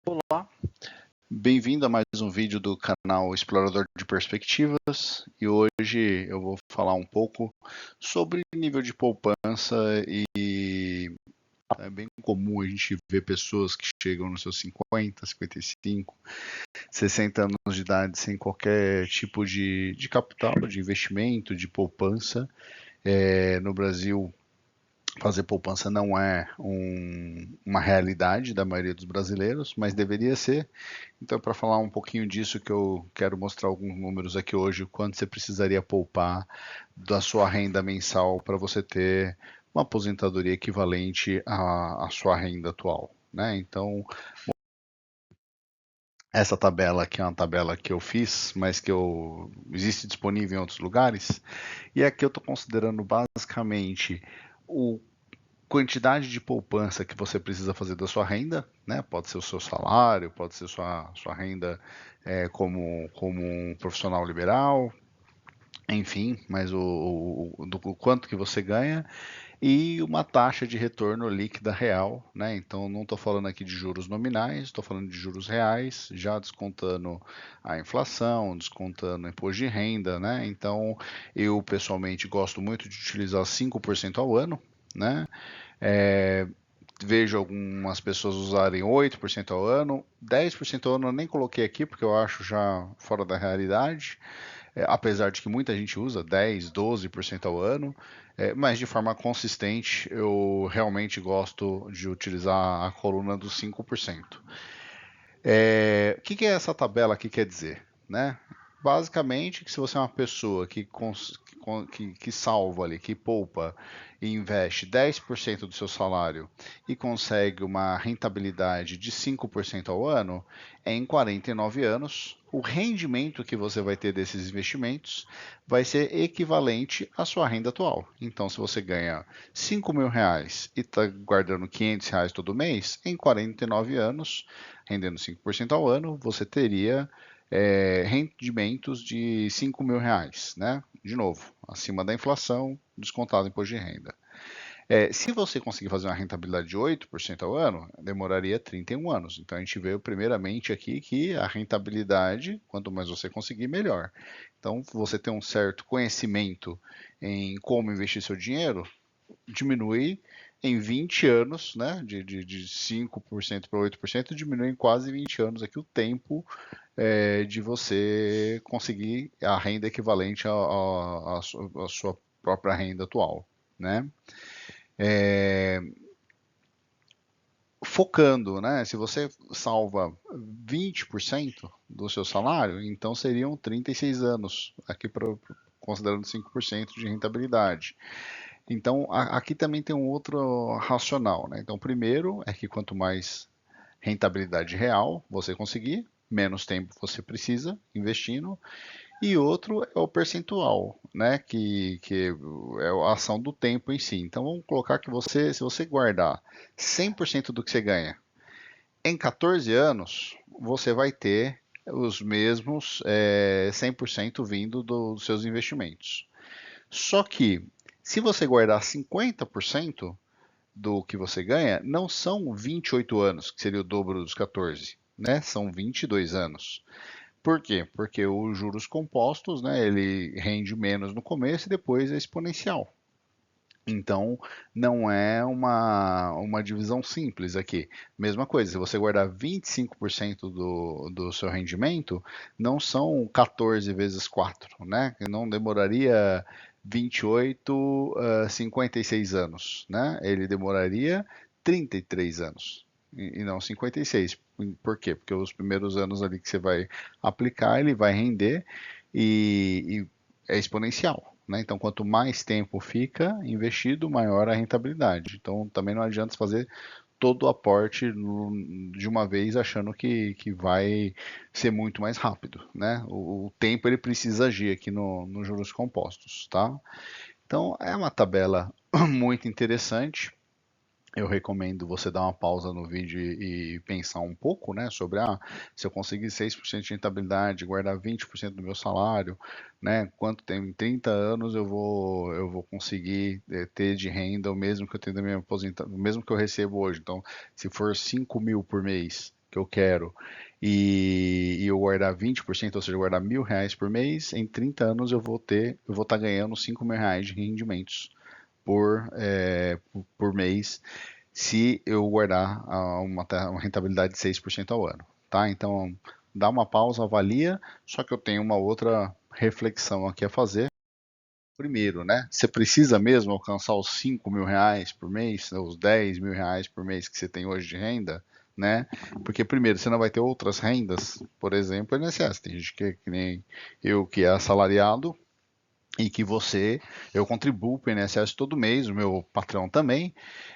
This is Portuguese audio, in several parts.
Olá, bem-vindo a mais um vídeo do canal Explorador de Perspectivas e hoje eu vou falar um pouco sobre nível de poupança e é bem comum a gente ver pessoas que chegam nos seus 50, 55, 60 anos de idade sem qualquer tipo de capital, de investimento, de poupança. No Brasil, fazer poupança não é uma realidade da maioria dos brasileiros, mas deveria ser. Então, para falar um pouquinho disso, que eu quero mostrar alguns números aqui hoje, o quanto você precisaria poupar da sua renda mensal para você ter uma aposentadoria equivalente à sua renda atual, né? Então, essa tabela aqui é uma tabela que eu fiz, mas que existe disponível em outros lugares, e aqui eu estou considerando basicamente o quantidade de poupança que você precisa fazer da sua renda, né? Pode ser o seu salário, pode ser sua renda como um profissional liberal, enfim, mas do quanto que você ganha e uma taxa de retorno líquida real, né? Então não estou falando aqui de juros nominais, estou falando de juros reais, já descontando a inflação, descontando o imposto de renda, né? Então eu pessoalmente gosto muito de utilizar 5% ao ano, né? É, vejo algumas pessoas usarem 8% ao ano, 10% ao ano eu nem coloquei aqui porque eu acho já fora da realidade, apesar de que muita gente usa 10, 12% ao ano, mas de forma consistente eu realmente gosto de utilizar a coluna dos 5%. O que é essa tabela aqui quer dizer? Né? Basicamente, que se você é uma pessoa que salva ali, que poupa e investe 10% do seu salário e consegue uma rentabilidade de 5% ao ano, em 49 anos, o rendimento que você vai ter desses investimentos vai ser equivalente à sua renda atual. Então, se você ganha 5 mil reais e está guardando 500 reais todo mês, em 49 anos, rendendo 5% ao ano, você teria rendimentos de 5 mil reais, né? De novo, acima da inflação, descontado o imposto de renda. Se você conseguir fazer uma rentabilidade de 8% ao ano, demoraria 31 anos. Então a gente veio primeiramente aqui que a rentabilidade, quanto mais você conseguir, melhor. Então você ter um certo conhecimento em como investir seu dinheiro, diminui em 20 anos, né, de 5% para 8%, diminui em quase 20 anos aqui o tempo de você conseguir a renda equivalente à sua própria renda atual, né? É, focando, né? Se você salva 20% do seu salário, então seriam 36 anos, aqui considerando 5% de rentabilidade. Então, aqui também tem um outro racional, né? Então, primeiro é que quanto mais rentabilidade real você conseguir, menos tempo você precisa investindo, e outro é o percentual, né? Que é a ação do tempo em si. Então, vamos colocar que se você guardar 100% do que você ganha em 14 anos, você vai ter os mesmos 100% vindo dos seus investimentos. Só que, se você guardar 50% do que você ganha, não são 28 anos, que seria o dobro dos 14, né? São 22 anos. Por quê? Porque os juros compostos, né, ele rende menos no começo e depois é exponencial. Então, não é uma divisão simples aqui. Mesma coisa, se você guardar 25% do seu rendimento, não são 14 vezes 4, né? Não demoraria 28, 56 anos, né? Ele demoraria 33 anos e não 56. Por quê? Porque os primeiros anos ali que você vai aplicar, ele vai render e é exponencial, né? Então, quanto mais tempo fica investido, maior a rentabilidade. Então, também não adianta fazer todo o aporte de uma vez achando que vai ser muito mais rápido, né? O tempo ele precisa agir aqui nos juros compostos, tá? Então, é uma tabela muito interessante. Eu recomendo você dar uma pausa no vídeo e pensar um pouco, né, sobre se eu conseguir 6% de rentabilidade, guardar 20% do meu salário, né, quanto tempo, em 30 anos eu vou conseguir ter de renda o mesmo que eu tenho da minha aposentadoria, o mesmo que eu recebo hoje. Então, se for 5 mil por mês, que eu quero e eu guardar 20%, ou seja, guardar R$ 1.000 por mês, em 30 anos eu vou estar ganhando R$ 5.000 de rendimentos por mês, se eu guardar uma rentabilidade de 6% ao ano, tá? Então, dá uma pausa, avalia, só que eu tenho uma outra reflexão aqui a fazer. Primeiro, né? Você precisa mesmo alcançar os R$ 5.000 por mês, os R$ 10.000 por mês que você tem hoje de renda, né? Porque primeiro, você não vai ter outras rendas, por exemplo, o INSS. Tem gente que nem eu que é assalariado e que eu contribuo para o INSS todo mês, o meu patrão também.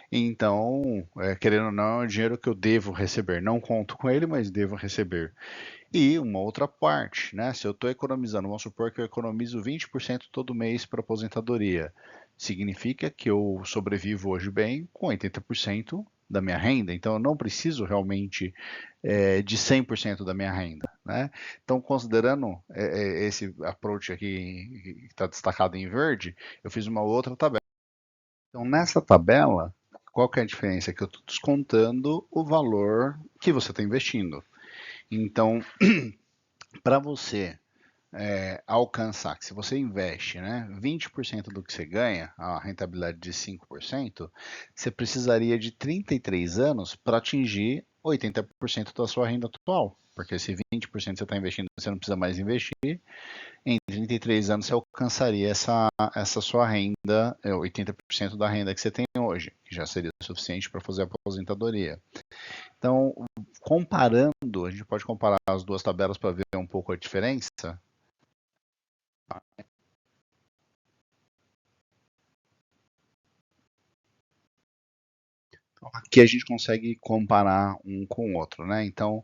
Então, querendo ou não, é o dinheiro que eu devo receber. Não conto com ele, mas devo receber. E uma outra parte, né? Se eu estou economizando, vamos supor que eu economizo 20% todo mês para aposentadoria. Significa que eu sobrevivo hoje bem com 80% da minha renda. Então, eu não preciso realmente de 100% da minha renda, né? Então, considerando esse approach aqui que está destacado em verde, eu fiz uma outra tabela. Então, nessa tabela, qual que é a diferença? Que eu estou descontando o valor que você está investindo. Então, para você alcançar, que se você investe, né, 20% do que você ganha, a rentabilidade de 5%, você precisaria de 33 anos para atingir 80% da sua renda atual. Porque se 20% você está investindo, você não precisa mais investir, em 33 anos você alcançaria essa sua renda, 80% da renda que você tem hoje, que já seria suficiente para fazer a aposentadoria. Então, comparando, a gente pode comparar as duas tabelas para ver um pouco a diferença. Aqui a gente consegue comparar um com o outro, né? Então,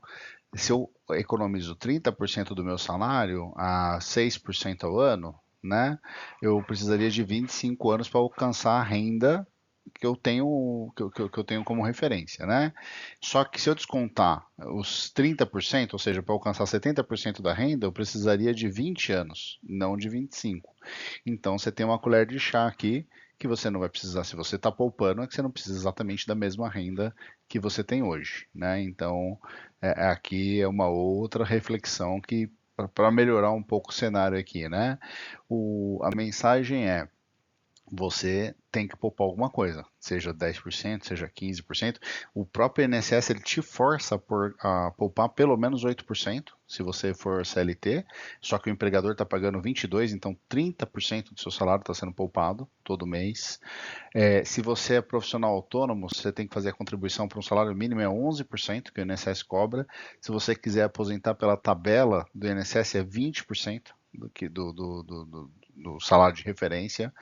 se eu economizo 30% do meu salário a 6% ao ano, né? Eu precisaria de 25 anos para alcançar a renda que eu tenho, que eu tenho como referência, né? Só que se eu descontar os 30%, ou seja, para alcançar 70% da renda, eu precisaria de 20 anos, não de 25. Então você tem uma colher de chá aqui que você não vai precisar, se você está poupando, é que você não precisa exatamente da mesma renda que você tem hoje, né? Então aqui é uma outra reflexão que para melhorar um pouco o cenário aqui, né? A mensagem é você tem que poupar alguma coisa, seja 10%, seja 15%. O próprio INSS ele te força a poupar pelo menos 8%, se você for CLT, só que o empregador está pagando 22%, então 30% do seu salário está sendo poupado todo mês. Se você é profissional autônomo, você tem que fazer a contribuição para um salário mínimo, é 11% que o INSS cobra. Se você quiser aposentar pela tabela do INSS, é 20% do salário de referência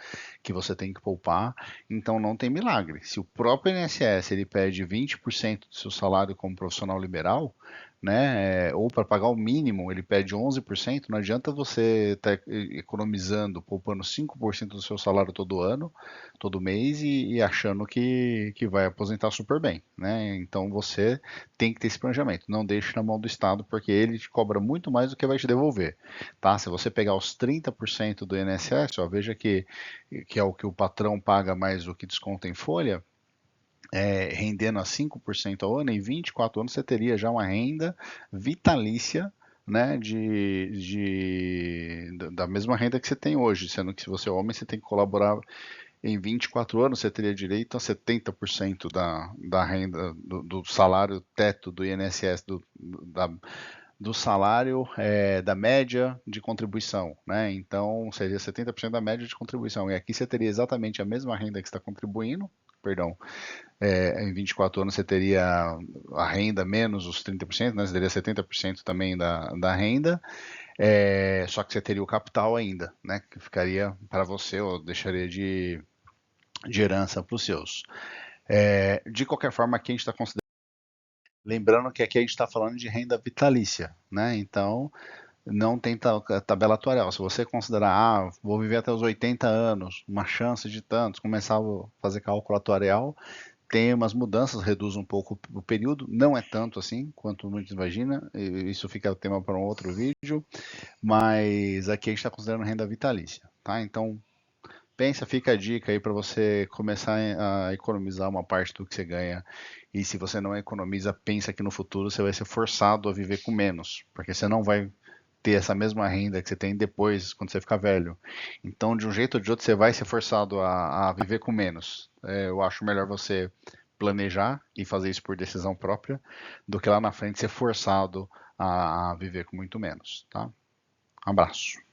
que você tem que poupar. Então não tem milagre. Se o próprio INSS ele pede 20% do seu salário como profissional liberal, né, ou para pagar o mínimo ele pede 11%, não adianta você estar economizando, poupando 5% do seu salário todo ano, todo mês e achando que vai aposentar super bem, né? Então você tem que ter esse planejamento. Não deixe na mão do Estado, porque ele te cobra muito mais do que vai te devolver, tá? Se você pegar os 30% do INSS, ó, veja que é o que o patrão paga mais o que desconta em folha, rendendo a 5% ao ano, em 24 anos você teria já uma renda vitalícia, né, da mesma renda que você tem hoje, sendo que se você é homem, você tem que colaborar em 24 anos, você teria direito a 70% da renda, do salário teto do INSS, do salário da média de contribuição, né? Então seria 70% da média de contribuição. E aqui você teria exatamente a mesma renda que está contribuindo, perdão, em 24 anos você teria a renda menos os 30%, né? Você teria 70% também da renda, só que você teria o capital ainda, né? Que ficaria para você ou deixaria de herança para os seus. De qualquer forma, aqui a gente está considerando. Lembrando que aqui a gente está falando de renda vitalícia, né? Então, não tem tabela atuarial. Se você considerar, vou viver até os 80 anos, uma chance de tantos, começar a fazer cálculo atuarial, tem umas mudanças, reduz um pouco o período, não é tanto assim quanto muitos imaginam, isso fica tema para um outro vídeo, mas aqui a gente está considerando renda vitalícia, tá? Então, pensa, fica a dica aí para você começar a economizar uma parte do que você ganha. E se você não economiza, pensa que no futuro você vai ser forçado a viver com menos, porque você não vai ter essa mesma renda que você tem depois, quando você ficar velho. Então, de um jeito ou de outro, você vai ser forçado a viver com menos. Eu acho melhor você planejar e fazer isso por decisão própria, do que lá na frente ser forçado a viver com muito menos, tá? Um abraço.